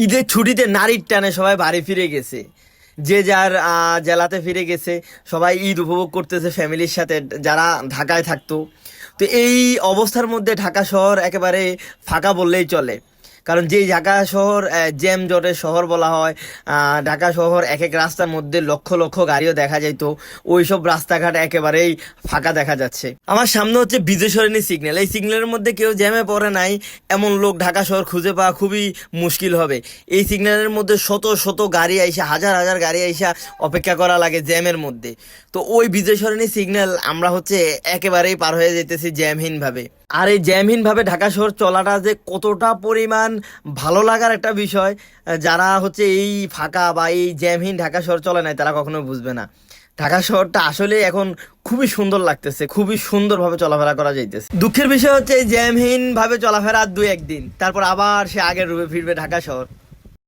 ঈদের ছুটিতে নারীর টানে সবাই বাড়ি ফিরে গেছে, যে যার জেলাতে ফিরে গেছে। সবাই ঈদ উপভোগ করতেছে ফ্যামিলির সাথে, যারা ঢাকায় থাকতো। তো এই অবস্থার মধ্যে ঢাকা শহর একেবারে ফাঁকা বললেই চলে। কারণ যেই ঢাকা শহর জ্যাম জটের শহর বলা হয়, ঢাকা শহর এক এক রাস্তার মধ্যে লক্ষ লক্ষ গাড়িও দেখা যাইতো, ওইসব রাস্তাঘাট একেবারেই ফাঁকা দেখা যাচ্ছে। আমার সামনে হচ্ছে বিজয় সরণি সিগন্যাল। এই সিগন্যালের মধ্যে কেউ জ্যামে পড়ে নাই এমন লোক ঢাকা শহর খুঁজে পাওয়া খুবই মুশকিল হবে। এই সিগন্যালের মধ্যে শত শত গাড়ি আইসা, হাজার হাজার গাড়ি আইসা অপেক্ষা করা লাগে জ্যামের মধ্যে। তো ওই বিজয় সরণি সিগন্যাল আমরা হচ্ছে একেবারেই পার হয়ে যেতেছি জ্যামহীন ভাবে। আর এই জ্যামহীন ভাবে ঢাকা শহর চলাটা যে কতটা পরিমাণ ভালো লাগার একটা বিষয়, যারা হচ্ছে এই ফাঁকা বা এই জ্যামহীন ঢাকা শহর চলে নাই তারা কখনো বুঝবে না। ঢাকা শহরটা আসলে এখন খুবই সুন্দর লাগতেছে, খুবই সুন্দরভাবে চলাফেরা করা যাইতেছে। দুঃখের বিষয় হচ্ছে এই জ্যামহীন ভাবে চলাফেরা আর 2-1 দিন, তারপর আবার সে আগের রূপে ফিরবে ঢাকা শহর।